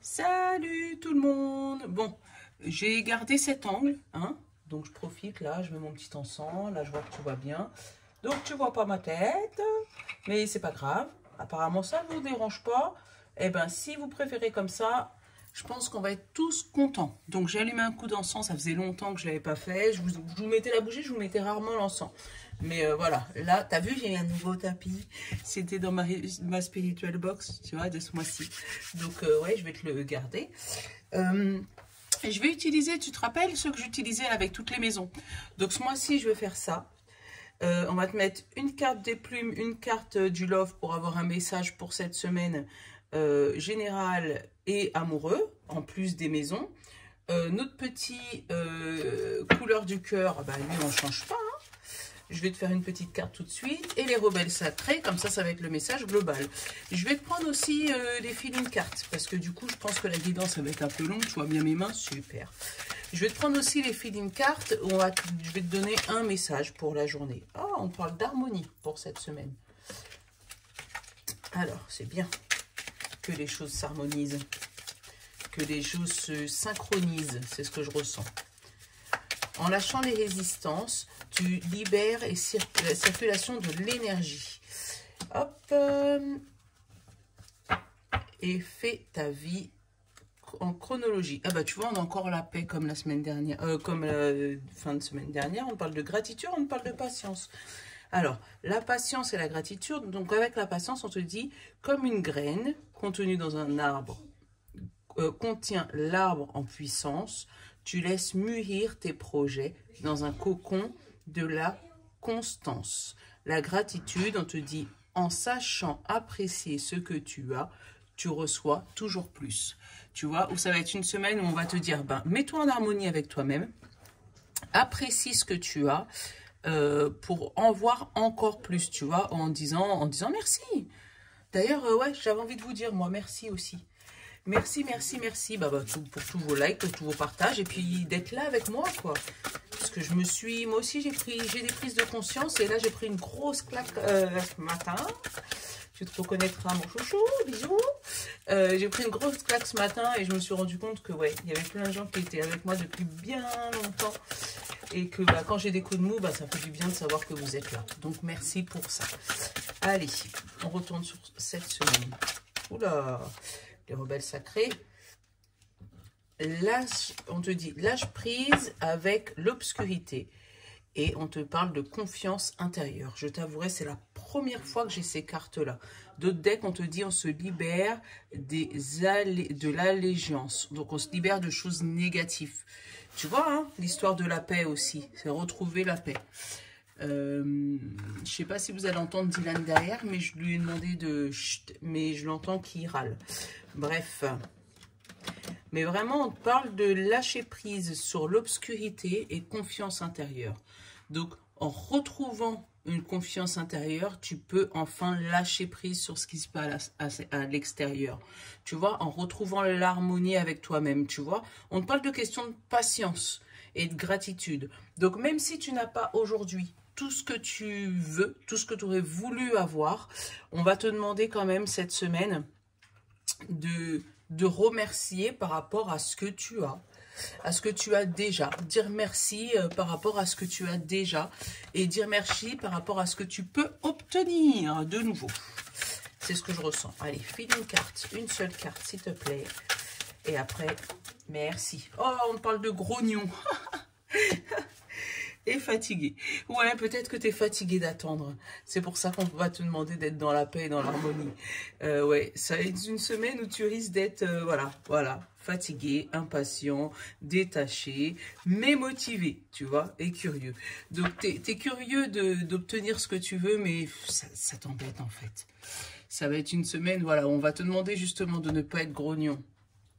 Salut tout le monde. Bon, j'ai gardé cet angle, hein. Donc je profite, là, je mets mon petit encens. Là, je vois que tout va bien. Donc tu vois pas ma tête, mais c'est pas grave. Apparemment, ça ne vous dérange pas. Eh bien, si vous préférez comme ça, je pense qu'on va être tous contents. Donc j'ai allumé un coup d'encens, ça faisait longtemps que je ne l'avais pas fait. Je vous mettais la bougie, je vous mettais rarement l'encens. Mais voilà, là, t'as vu, j'ai un nouveau tapis. C'était dans ma spiritual box, tu vois, de ce mois-ci. Donc ouais, je vais te le garder. Je vais utiliser, tu te rappelles, ce que j'utilisais avec toutes les maisons. Donc ce mois-ci, je vais faire ça. On va te mettre une carte des plumes, une carte du love pour avoir un message pour cette semaine général et amoureux, en plus des maisons. Notre petit couleur du cœur, bah, lui on ne change pas. Hein. Je vais te faire une petite carte tout de suite. Et les rebelles sacrés, comme ça va être le message global. Je vais te prendre aussi les feeling cartes, parce que du coup je pense que la guidance ça va être un peu longue. Tu vois bien mes mains, super. Je vais te prendre aussi les feeling cartes. Je vais te donner un message pour la journée. Oh, on parle d'harmonie pour cette semaine. Alors, c'est bien que les choses s'harmonisent, que les choses se synchronisent. C'est ce que je ressens. En lâchant les résistances, tu libères la circulation de l'énergie. Hop. Et fais ta vie en chronologie. Ah bah tu vois, on a encore la paix comme la semaine dernière, comme la fin de semaine dernière. On parle de gratitude, on parle de patience. Alors, la patience et la gratitude. Donc avec la patience, on te dit comme une graine contenue dans un arbre contient l'arbre en puissance. Tu laisses mûrir tes projets dans un cocon de la constance. La gratitude, on te dit en sachant apprécier ce que tu as, tu reçois toujours plus. Tu vois, où ça va être une semaine où on va te dire, ben, mets-toi en harmonie avec toi-même, apprécie ce que tu as pour en voir encore plus, tu vois, en disant merci. D'ailleurs, ouais, j'avais envie de vous dire, moi, merci aussi. Merci, merci, merci pour tous vos likes, pour tous vos partages et puis d'être là avec moi, quoi. Parce que moi aussi, j'ai des prises de conscience et là, j'ai pris une grosse claque ce matin. Tu te reconnaîtras, mon chouchou, bisous. J'ai pris une grosse claque ce matin et je me suis rendu compte que, ouais, il y avait plein de gens qui étaient avec moi depuis bien longtemps. Et que bah, quand j'ai des coups de mou, bah, ça fait du bien de savoir que vous êtes là. Donc, merci pour ça. Allez, on retourne sur cette semaine. Oula! Les rebelles sacrés, on te dit lâche prise avec l'obscurité et on te parle de confiance intérieure. Je t'avouerai, c'est la première fois que j'ai ces cartes-là. D'autres decks, on te dit on se libère de l'allégeance. Donc on se libère de choses négatives. Tu vois, hein, l'histoire de la paix aussi, c'est retrouver la paix. Je sais pas si vous allez entendre Dylan derrière, mais je lui ai demandé de chut, mais je l'entends qui râle. Bref, mais vraiment on parle de lâcher prise sur l'obscurité et confiance intérieure. Donc en retrouvant une confiance intérieure, tu peux enfin lâcher prise sur ce qui se passe à l'extérieur. Tu vois, en retrouvant l'harmonie avec toi-même, tu vois. On te parle de questions de patience et de gratitude. Donc même si tu n'as pas aujourd'hui tout ce que tu veux, tout ce que tu aurais voulu avoir, on va te demander quand même cette semaine de remercier par rapport à ce que tu as déjà. Dire merci par rapport à ce que tu as déjà et dire merci par rapport à ce que tu peux obtenir de nouveau. C'est ce que je ressens. Allez, file une carte, une seule carte s'il te plaît. Et après, merci. Oh, on parle de grognon. Et fatigué. Ouais, peut-être que tu es fatigué d'attendre. C'est pour ça qu'on va te demander d'être dans la paix et dans l'harmonie. Ouais, ça va être une semaine où tu risques d'être, voilà, fatigué, impatient, détaché, mais motivé, tu vois, et curieux. Donc, tu es curieux d'obtenir ce que tu veux, mais ça t'embête en fait. Ça va être une semaine, voilà, on va te demander justement de ne pas être grognon.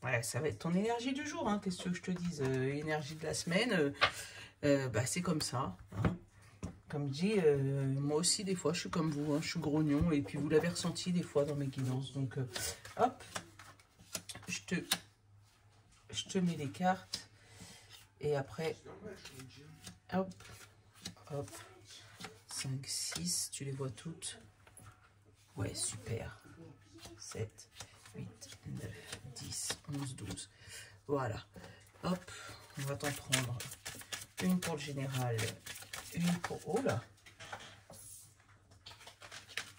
Ouais, ça va être ton énergie du jour, hein, qu'est-ce que je te dise, énergie de la semaine... bah, c'est comme ça. Hein. Comme dit, moi aussi, des fois, je suis comme vous. Hein, je suis grognon. Et puis, vous l'avez ressenti des fois dans mes guidances. Donc, hop. Je te mets les cartes. Et après, hop. Hop. 5, 6. Tu les vois toutes. Ouais, super. 7, 8, 9, 10, 11, 12. Voilà. Hop, on va t'en prendre une pour le général, une pour... Oh là!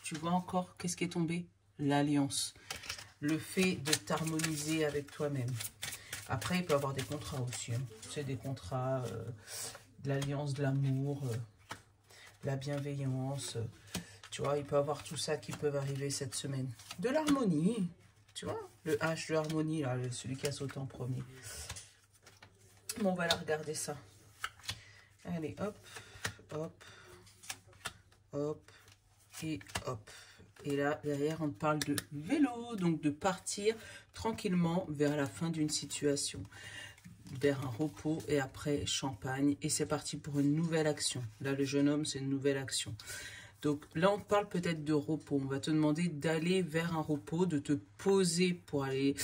Tu vois encore, qu'est-ce qui est tombé? L'alliance. Le fait de t'harmoniser avec toi-même. Après, il peut y avoir des contrats aussi. Hein. C'est des contrats, de l'alliance, de l'amour, la bienveillance. Tu vois, il peut y avoir tout ça qui peut arriver cette semaine. De l'harmonie. Tu vois, le H de harmonie, là, celui qui a sauté en premier. Bon, on va la regarder ça. Allez, hop, hop, hop, et hop. Et là, derrière, on parle de vélo, donc de partir tranquillement vers la fin d'une situation, vers un repos et après champagne. Et c'est parti pour une nouvelle action. Là, le jeune homme, c'est une nouvelle action. Donc là, on parle peut-être de repos. On va te demander d'aller vers un repos, de te poser pour aller...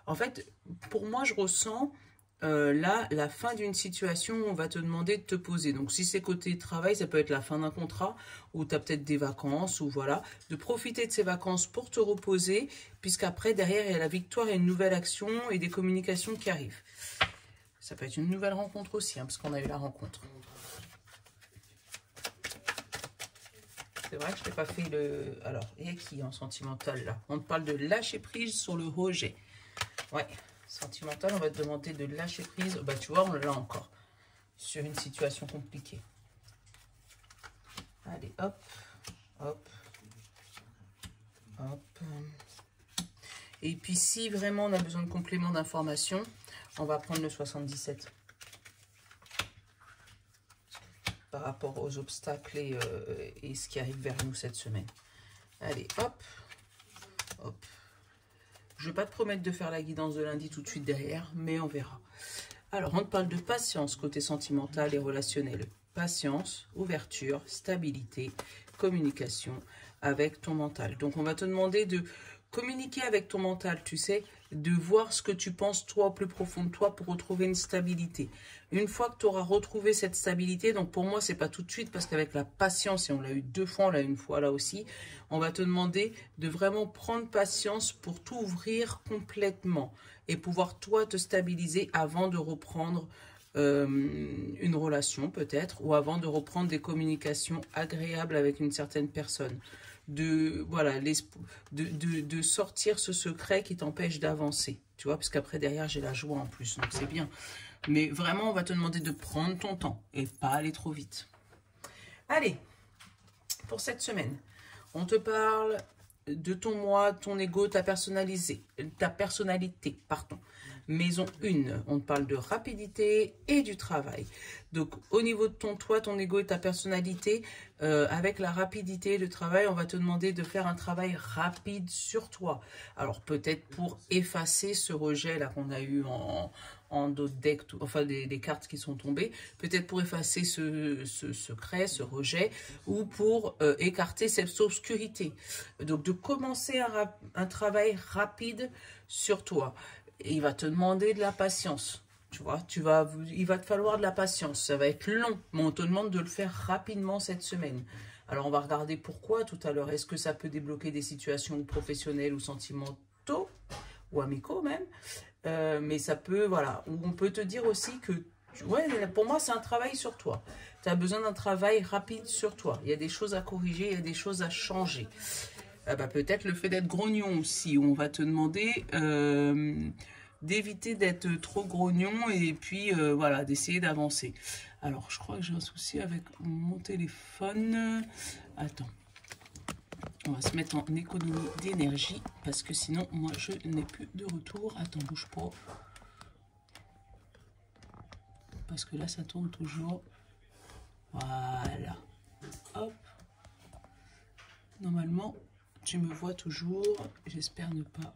En fait, pour moi, je ressens... là, la fin d'une situation, on va te demander de te poser. Donc, si c'est côté travail, ça peut être la fin d'un contrat ou tu as peut-être des vacances ou voilà. De profiter de ces vacances pour te reposer puisqu'après, derrière, il y a la victoire et une nouvelle action et des communications qui arrivent. Ça peut être une nouvelle rencontre aussi, hein, parce qu'on a eu la rencontre. C'est vrai que je n'ai pas fait le... Alors, il y a qui en sentimental là? On te parle de lâcher prise sur le rejet. Ouais. Sentimental, on va te demander de lâcher prise. Bah, tu vois, on l'a encore sur une situation compliquée. Allez, hop, hop, hop. Et puis, si vraiment on a besoin de compléments d'information, on va prendre le 77. Par rapport aux obstacles et ce qui arrive vers nous cette semaine. Allez, hop, hop. Je ne vais pas te promettre de faire la guidance de lundi tout de suite derrière, mais on verra. Alors, on te parle de patience côté sentimental et relationnel. Patience, ouverture, stabilité, communication avec ton mental. Donc, on va te demander de communiquer avec ton mental, tu sais, de voir ce que tu penses toi au plus profond de toi pour retrouver une stabilité. Une fois que tu auras retrouvé cette stabilité, donc pour moi c'est pas tout de suite parce qu'avec la patience, et on l'a eu 2 fois, on l'a eu une fois là aussi, on va te demander de vraiment prendre patience pour t'ouvrir complètement et pouvoir toi te stabiliser avant de reprendre une relation peut-être ou avant de reprendre des communications agréables avec une certaine personne. Voilà, de sortir ce secret qui t'empêche d'avancer, tu vois, parce qu'après derrière j'ai la joie en plus, donc c'est bien, mais vraiment on va te demander de prendre ton temps et pas aller trop vite. Allez, pour cette semaine on te parle de ton moi, ton ego, ta personnalité, pardon. Maison 1, on te parle de rapidité et du travail. Donc, au niveau de ton toi, ton ego et ta personnalité, avec la rapidité et le travail, on va te demander de faire un travail rapide sur toi. Alors, peut-être pour effacer ce rejet-là qu'on a eu en d'autres decks, enfin des cartes qui sont tombées, peut-être pour effacer ce secret, ce rejet, ou pour écarter cette obscurité. Donc, de commencer un travail rapide sur toi. Et il va te demander de la patience, tu vois, il va te falloir de la patience, ça va être long, mais on te demande de le faire rapidement cette semaine. Alors on va regarder pourquoi tout à l'heure, est-ce que ça peut débloquer des situations professionnelles ou sentimentaux, ou amicaux même, mais ça peut, voilà, ou on peut te dire aussi que, ouais, pour moi c'est un travail sur toi, tu as besoin d'un travail rapide sur toi, il y a des choses à corriger, il y a des choses à changer. Bah, peut-être le fait d'être grognon aussi, on va te demander d'éviter d'être trop grognon et puis voilà, d'essayer d'avancer. Alors, je crois que j'ai un souci avec mon téléphone. Attends, on va se mettre en économie d'énergie parce que sinon, moi, je n'ai plus de retour. Attends, bouge pas. Parce que là, ça tourne toujours. Voilà. Hop. Normalement... Tu me vois toujours, j'espère ne pas.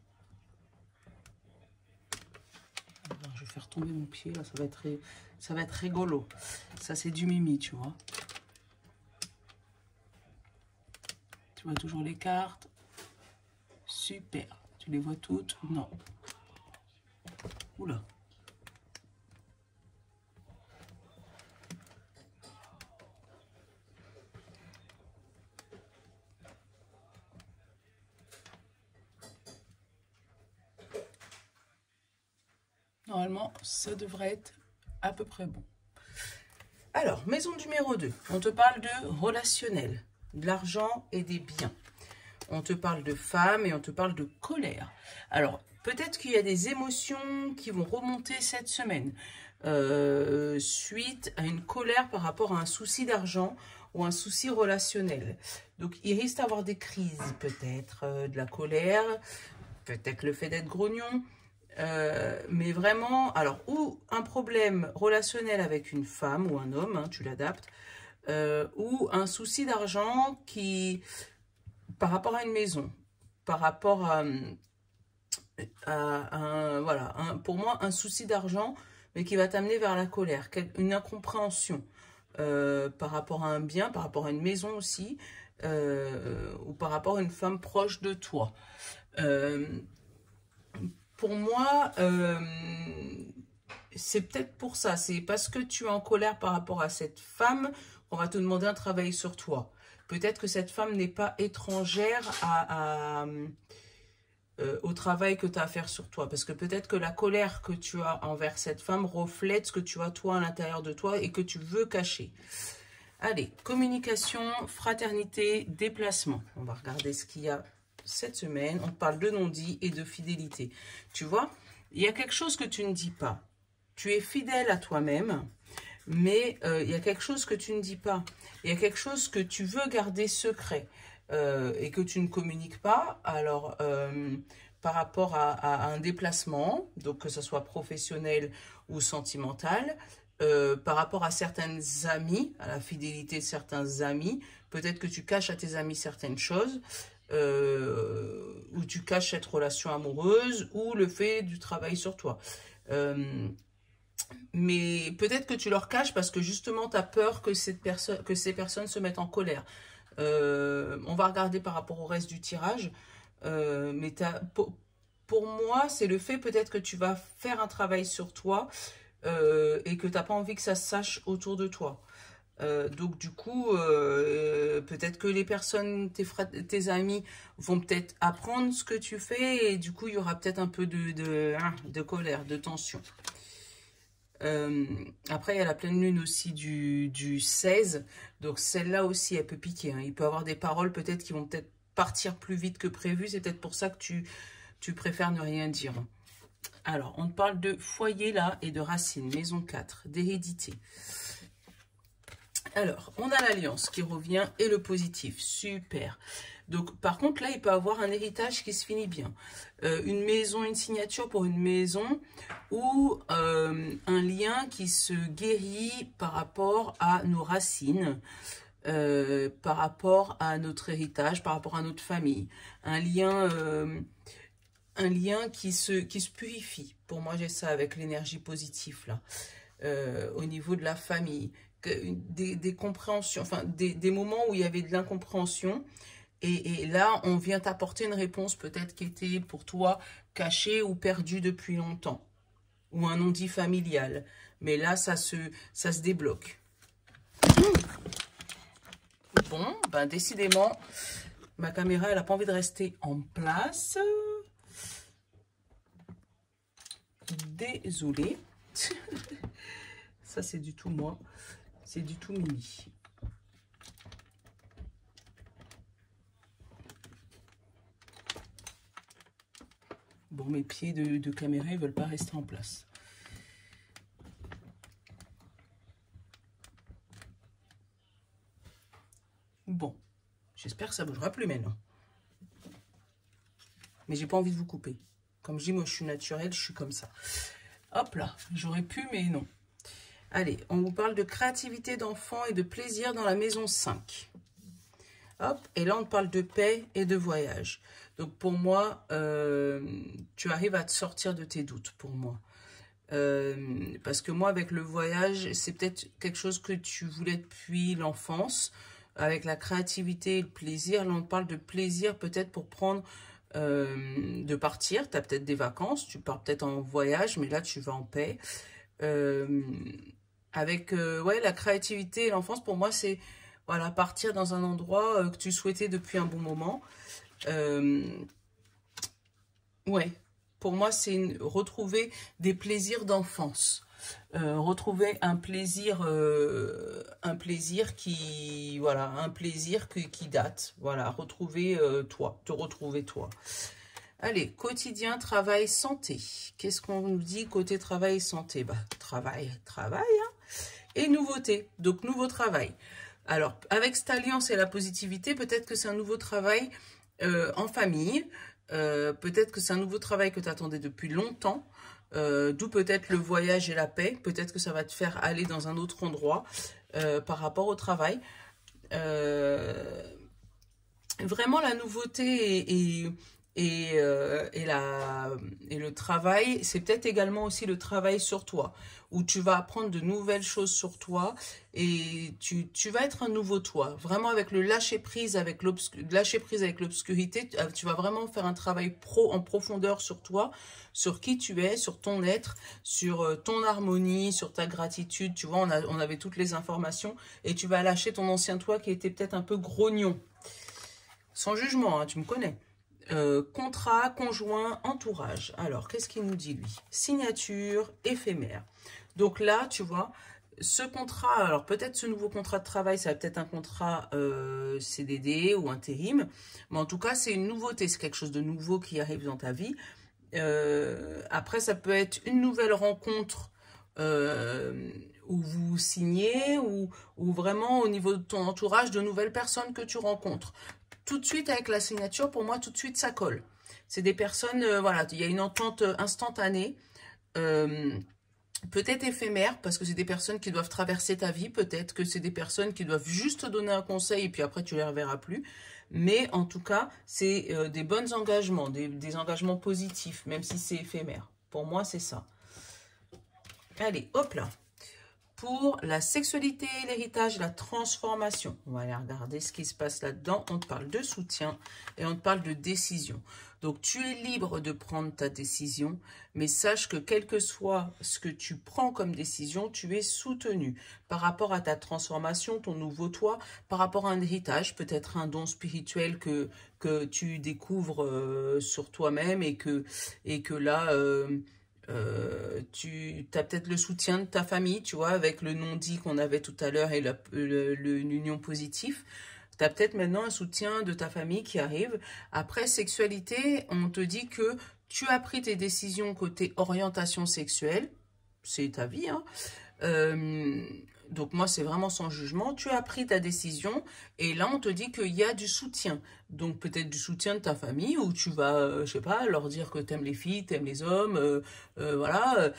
Alors, je vais faire tomber mon pied, là, ça va être rigolo. Ça, c'est du mimi, tu vois. Tu vois toujours les cartes. Super. Tu les vois toutes? Non. Oula. Normalement, ça devrait être à peu près bon. Alors, maison numéro 2, on te parle de relationnel, de l'argent et des biens. On te parle de femme et on te parle de colère. Alors, peut-être qu'il y a des émotions qui vont remonter cette semaine suite à une colère par rapport à un souci d'argent ou un souci relationnel. Donc, il risque d'avoir des crises, peut-être de la colère, peut-être le fait d'être grognon. Mais vraiment, alors, ou un problème relationnel avec une femme ou un homme, hein, tu l'adaptes, ou un souci d'argent qui, par rapport à une maison, par rapport à voilà, pour moi, un souci d'argent, mais qui va t'amener vers la colère, une incompréhension par rapport à un bien, par rapport à une maison aussi, ou par rapport à une femme proche de toi. Pour moi, c'est peut-être pour ça. C'est parce que tu es en colère par rapport à cette femme qu'on va te demander un travail sur toi. Peut-être que cette femme n'est pas étrangère au travail que tu as à faire sur toi. Parce que peut-être que la colère que tu as envers cette femme reflète ce que tu as toi à l'intérieur de toi et que tu veux cacher. Allez, communication, fraternité, déplacement. On va regarder ce qu'il y a cette semaine. On parle de non-dit et de fidélité. Tu vois, il y a quelque chose que tu ne dis pas. Tu es fidèle à toi-même, mais il y a quelque chose que tu ne dis pas. Il y a quelque chose que tu veux garder secret et que tu ne communiques pas. Alors, par rapport à un déplacement, donc que ce soit professionnel ou sentimental, par rapport à certaines amies, à la fidélité de certains amis, peut-être que tu caches à tes amis certaines choses, ou tu caches cette relation amoureuse, ou le fait du travail sur toi. Mais peut-être que tu leur caches parce que justement tu as peur que ces personnes se mettent en colère. On va regarder par rapport au reste du tirage, mais pour moi c'est le fait peut-être que tu vas faire un travail sur toi et que tu n'as pas envie que ça se sache autour de toi. Donc du coup, peut-être que les personnes, tes amis, vont peut-être apprendre ce que tu fais et du coup, il y aura peut-être un peu de colère, de tension. Après, il y a la pleine lune aussi du 16, donc celle-là aussi, elle peut piquer. Hein. Il peut y avoir des paroles peut-être qui vont peut-être partir plus vite que prévu, c'est peut-être pour ça que tu préfères ne rien dire. Alors, on te parle de foyer là et de racines, maison 4, d'hérédité. Alors, on a l'alliance qui revient et le positif, super. Donc, par contre, là, il peut y avoir un héritage qui se finit bien. Une maison, une signature pour une maison ou un lien qui se guérit par rapport à nos racines, par rapport à notre héritage, par rapport à notre famille. Un lien qui se purifie. Pour moi, j'ai ça avec l'énergie positive, là, au niveau de la famille. Des compréhensions, enfin, des moments où il y avait de l'incompréhension. Et là, on vient t'apporter une réponse peut-être qui était pour toi cachée ou perdue depuis longtemps. Ou un non-dit familial. Mais là, ça se débloque. Bon, ben décidément, ma caméra, elle n'a pas envie de rester en place. Désolée. Ça, c'est du tout moi. C'est du tout Mimi. Bon, mes pieds de caméra, ils ne veulent pas rester en place. Bon, j'espère que ça ne bougera plus maintenant. Mais j'ai pas envie de vous couper. Comme je dis, moi, je suis naturelle, je suis comme ça. Hop là, j'aurais pu, mais non. Allez, on vous parle de créativité d'enfant et de plaisir dans la maison 5. Hop, et là, on te parle de paix et de voyage. Donc, pour moi, tu arrives à te sortir de tes doutes, pour moi. Parce que moi, avec le voyage, c'est peut-être quelque chose que tu voulais depuis l'enfance. Avec la créativité et le plaisir, là, on te parle de plaisir peut-être pour prendre... de partir, tu as peut-être des vacances, tu pars peut-être en voyage, mais là, tu vas en paix. Avec ouais, la créativité et l'enfance, pour moi, c'est voilà, partir dans un endroit que tu souhaitais depuis un bon moment. Ouais, pour moi, c'est retrouver des plaisirs d'enfance. Retrouver un plaisir qui, voilà, un plaisir qui date. Voilà, retrouver toi, te retrouver toi. Allez, quotidien, travail, santé. Qu'est-ce qu'on nous dit côté travail et santé? Bah, travail, hein. Et nouveauté, donc nouveau travail. Alors, avec cette alliance et la positivité, peut-être que c'est un nouveau travail en famille. Peut-être que c'est un nouveau travail que tu attendais depuis longtemps. D'où peut-être le voyage et la paix. Peut-être que ça va te faire aller dans un autre endroit par rapport au travail. Vraiment, la nouveauté et le travail, c'est peut-être également aussi le travail sur toi, où tu vas apprendre de nouvelles choses sur toi et tu vas être un nouveau toi. Vraiment avec le lâcher-prise avec l'obscurité, tu vas vraiment faire un travail en profondeur sur toi, sur qui tu es, sur ton être, sur ton harmonie, sur ta gratitude. Tu vois, on avait toutes les informations et tu vas lâcher ton ancien toi qui était peut-être un peu grognon. Sans jugement, hein, tu me connais. Contrat, conjoint, entourage. Alors, qu'est-ce qu'il nous dit, lui? Signature, éphémère. Donc là, tu vois, ce contrat, alors peut-être ce nouveau contrat de travail, ça va peut-être un contrat CDD ou intérim, mais en tout cas, c'est une nouveauté, c'est quelque chose de nouveau qui arrive dans ta vie. Après, ça peut être une nouvelle rencontre où vous signez, ou vraiment au niveau de ton entourage, de nouvelles personnes que tu rencontres. Tout de suite, avec la signature, pour moi, tout de suite, ça colle. C'est des personnes, voilà, il y a une entente instantanée, peut-être éphémère, parce que c'est des personnes qui doivent traverser ta vie, peut-être que c'est des personnes qui doivent juste te donner un conseil, et puis après, tu ne les reverras plus. Mais en tout cas, c'est des bons engagements, des engagements positifs, même si c'est éphémère. Pour moi, c'est ça. Allez, hop là. Pour la sexualité, l'héritage, la transformation. On va aller regarder ce qui se passe là-dedans. On te parle de soutien et on te parle de décision. Donc, tu es libre de prendre ta décision, mais sache que quel que soit ce que tu prends comme décision, tu es soutenu par rapport à ta transformation, ton nouveau toi, par rapport à un héritage, peut-être un don spirituel que tu découvres sur toi-même et que là... tu as peut-être le soutien de ta famille, tu vois, avec le non-dit qu'on avait tout à l'heure et l'union positive. Tu as peut-être maintenant un soutien de ta famille qui arrive. Après, sexualité, on te dit que tu as pris tes décisions côté orientation sexuelle. C'est ta vie, hein. Donc moi, c'est vraiment sans jugement. Tu as pris ta décision et là, on te dit qu'il y a du soutien. Donc peut-être du soutien de ta famille où tu vas, je sais pas, leur dire que tu aimes les filles, tu aimes les hommes. Voilà,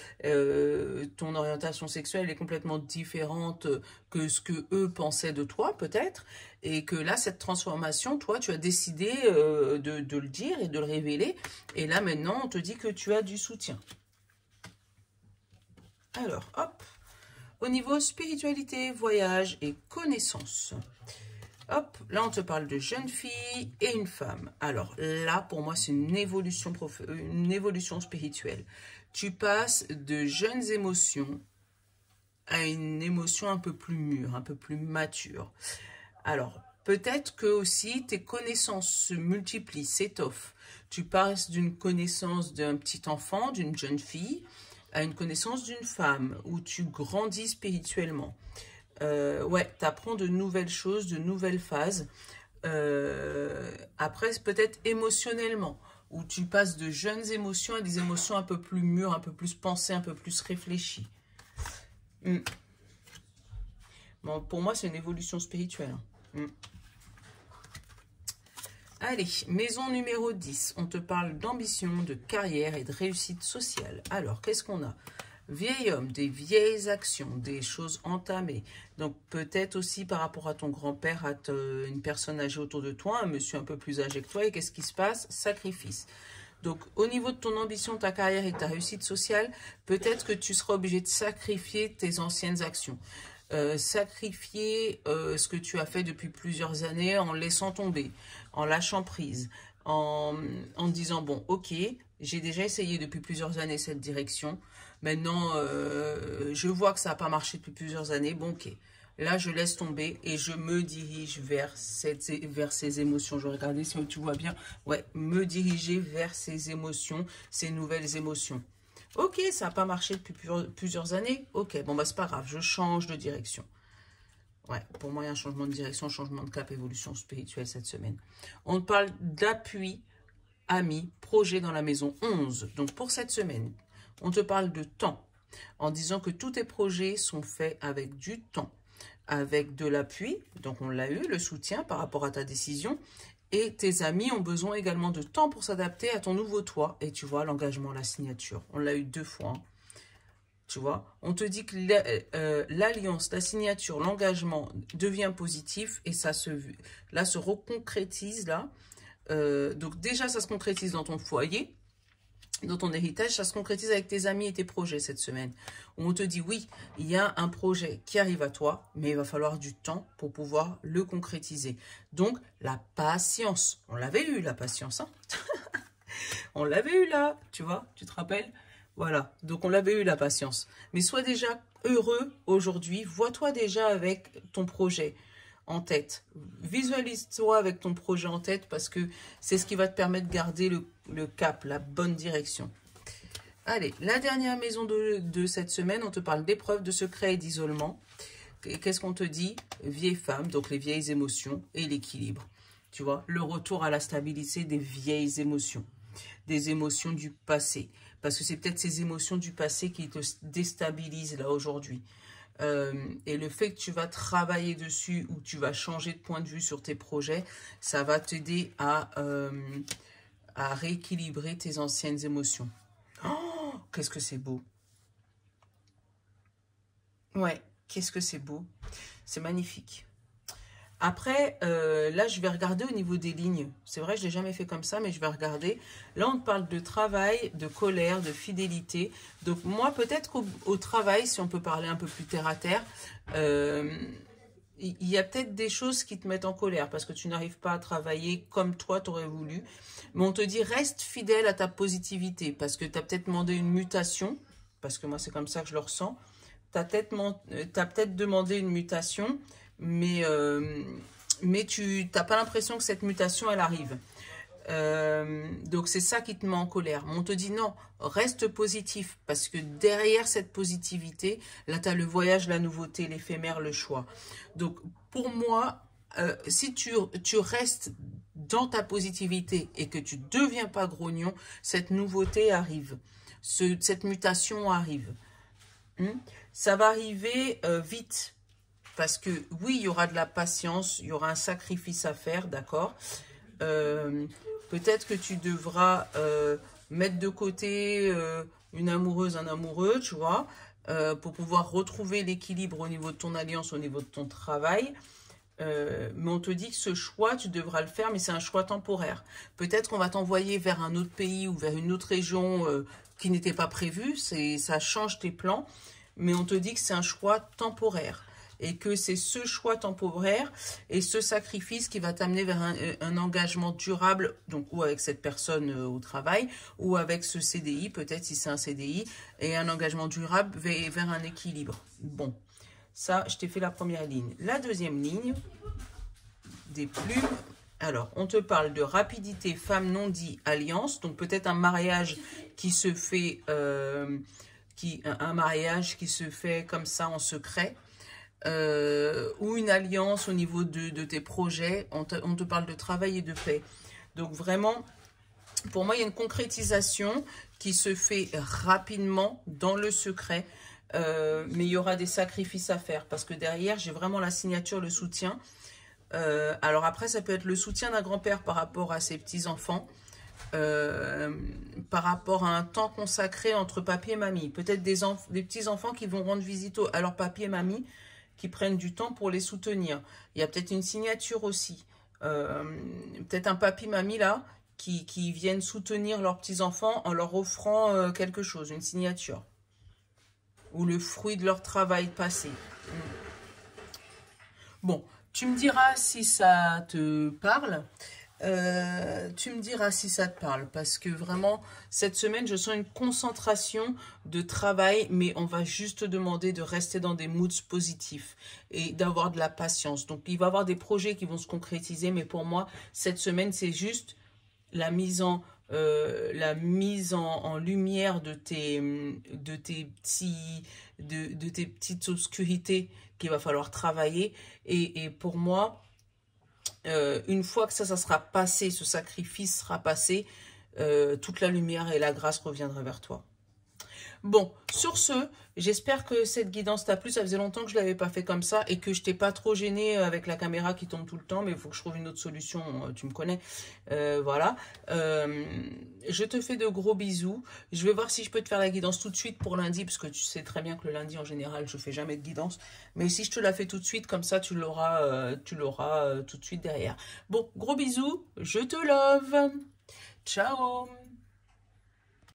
ton orientation sexuelle est complètement différente que ce que eux pensaient de toi, peut-être. Et que là, cette transformation, toi, tu as décidé de le dire et de le révéler. Et là, maintenant, on te dit que tu as du soutien. Alors, hop. Au niveau spiritualité, voyage et connaissance. Hop, là on te parle de jeune fille et une femme. Alors là, pour moi, c'est une évolution spirituelle. Tu passes de jeunes émotions à une émotion un peu plus mûre, un peu plus mature. Alors, peut-être que aussi tes connaissances se multiplient, s'étoffent. Tu passes d'une connaissance d'un petit enfant, d'une jeune fille, à une connaissance d'une femme, où tu grandis spirituellement. Ouais, tu apprends de nouvelles choses, de nouvelles phases. Après, peut-être émotionnellement, où tu passes de jeunes émotions à des émotions un peu plus mûres, un peu plus pensées, un peu plus réfléchies. Bon, pour moi, c'est une évolution spirituelle. Allez, maison numéro 10, on te parle d'ambition, de carrière et de réussite sociale. Alors, qu'est-ce qu'on a? Vieil homme, des vieilles actions, des choses entamées. Donc, peut-être aussi par rapport à ton grand-père, à une personne âgée autour de toi, un monsieur un peu plus âgé que toi. Et qu'est-ce qui se passe? Sacrifice. Donc, au niveau de ton ambition, ta carrière et ta réussite sociale, peut-être que tu seras obligé de sacrifier tes anciennes actions. Sacrifier ce que tu as fait depuis plusieurs années en laissant tomber, en lâchant prise, en disant, bon, ok, j'ai déjà essayé depuis plusieurs années cette direction, maintenant, je vois que ça n'a pas marché depuis plusieurs années, bon, ok, Là, je laisse tomber et je me dirige vers ces émotions. Je vais regarder si tu vois bien. Ouais, me diriger vers ces émotions, ces nouvelles émotions. Ok, ça n'a pas marché depuis plusieurs années. Ok, bon, bah, c'est pas grave, je change de direction. Ouais, pour moi, il y a un changement de direction, changement de cap, évolution spirituelle cette semaine. On parle d'appui, amis, projet dans la maison 11. Donc, pour cette semaine, on te parle de temps, en disant que tous tes projets sont faits avec du temps, avec de l'appui, donc on l'a eu, le soutien par rapport à ta décision, et tes amis ont besoin également de temps pour s'adapter à ton nouveau toi. Et tu vois, l'engagement, la signature, on l'a eu 2 fois, hein. Tu vois, on te dit que l'alliance, la signature, l'engagement devient positif et ça se reconcrétise là. Donc déjà, ça se concrétise dans ton foyer, dans ton héritage, ça se concrétise avec tes amis et tes projets cette semaine. On te dit oui, il y a un projet qui arrive à toi, mais il va falloir du temps pour pouvoir le concrétiser. Donc, la patience. On l'avait eu, la patience, hein. On l'avait eu là, tu vois, tu te rappelles? Voilà, donc on l'avait eu la patience. Mais sois déjà heureux aujourd'hui, vois-toi déjà avec ton projet en tête. Visualise-toi avec ton projet en tête parce que c'est ce qui va te permettre de garder le cap, la bonne direction. Allez, la dernière maison de cette semaine, on te parle d'épreuves, de secrets et d'isolement. Qu'est-ce qu'on te dit? Vieille femme, donc les vieilles émotions et l'équilibre. Tu vois, le retour à la stabilité des vieilles émotions, des émotions du passé. Parce que c'est peut-être ces émotions du passé qui te déstabilisent là aujourd'hui. Et le fait que tu vas travailler dessus ou tu vas changer de point de vue sur tes projets, ça va t'aider à rééquilibrer tes anciennes émotions. Oh, qu'est-ce que c'est beau! Ouais, qu'est-ce que c'est beau! C'est magnifique. Après, là, je vais regarder au niveau des lignes. C'est vrai, je ne l'ai jamais fait comme ça, mais je vais regarder. Là, on parle de travail, de colère, de fidélité. Donc, moi, peut-être qu'au travail, si on peut parler un peu plus terre à terre, il y a peut-être des choses qui te mettent en colère parce que tu n'arrives pas à travailler comme toi, tu aurais voulu. Mais on te dit, reste fidèle à ta positivité parce que tu as peut-être demandé une mutation, parce que moi, c'est comme ça que je le ressens. Tu as peut-être demandé une mutation, mais tu n'as pas l'impression que cette mutation, elle arrive. Donc, c'est ça qui te met en colère. Mais on te dit non, reste positif, parce que derrière cette positivité, là, tu as le voyage, la nouveauté, l'éphémère, le choix. Donc, pour moi, si tu restes dans ta positivité et que tu ne deviens pas grognon, cette nouveauté arrive. Cette mutation arrive. Ça va arriver vite. Parce que oui, il y aura de la patience, il y aura un sacrifice à faire, d'accord? Peut-être que tu devras mettre de côté une amoureuse, un amoureux, tu vois, pour pouvoir retrouver l'équilibre au niveau de ton alliance, au niveau de ton travail. Mais on te dit que ce choix, tu devras le faire, mais c'est un choix temporaire. Peut-être qu'on va t'envoyer vers un autre pays ou vers une autre région qui n'était pas prévue. Ça change tes plans, mais on te dit que c'est un choix temporaire. Et que c'est ce choix temporaire et ce sacrifice qui va t'amener vers un engagement durable, donc ou avec cette personne au travail, ou avec ce CDI, peut-être si c'est un CDI, et un engagement durable vers un équilibre. Bon, ça, je t'ai fait la première ligne. La deuxième ligne, des plumes. Alors, on te parle de rapidité, femme non dit, alliance, donc peut-être un mariage qui se fait, un mariage qui se fait comme ça en secret. Ou une alliance au niveau de tes projets. On te parle de travail et de paix. Donc vraiment, pour moi, il y a une concrétisation qui se fait rapidement dans le secret. Mais il y aura des sacrifices à faire parce que derrière, j'ai vraiment la signature, le soutien. Alors après, ça peut être le soutien d'un grand-père par rapport à ses petits-enfants. Par rapport à un temps consacré entre papy et mamie. Peut-être des petits-enfants qui vont rendre visite à leur papy et mamie, qui prennent du temps pour les soutenir. Il y a peut-être une signature aussi. Peut-être un papy-mamie là, qui viennent soutenir leurs petits-enfants en leur offrant quelque chose, une signature. Ou le fruit de leur travail passé. Bon, tu me diras si ça te parle. Tu me diras si ça te parle, parce que vraiment, cette semaine, je sens une concentration de travail, mais on va juste te demander de rester dans des moods positifs et d'avoir de la patience. Donc, il va y avoir des projets qui vont se concrétiser, mais pour moi, cette semaine, c'est juste la mise en lumière de tes petites obscurités qu'il va falloir travailler. Et pour moi, une fois que ça sera passé, ce sacrifice sera passé, toute la lumière et la grâce reviendra vers toi. Bon, sur ce, j'espère que cette guidance t'a plu. Ça faisait longtemps que je ne l'avais pas fait comme ça et que je t'ai pas trop gêné avec la caméra qui tombe tout le temps, mais il faut que je trouve une autre solution, tu me connais. Voilà. Je te fais de gros bisous. Je vais voir si je peux te faire la guidance tout de suite pour lundi, parce que tu sais très bien que le lundi, en général, je fais jamais de guidance. Mais si je te la fais tout de suite, comme ça, tu l'auras tout de suite derrière. Bon, gros bisous. Je te love. Ciao.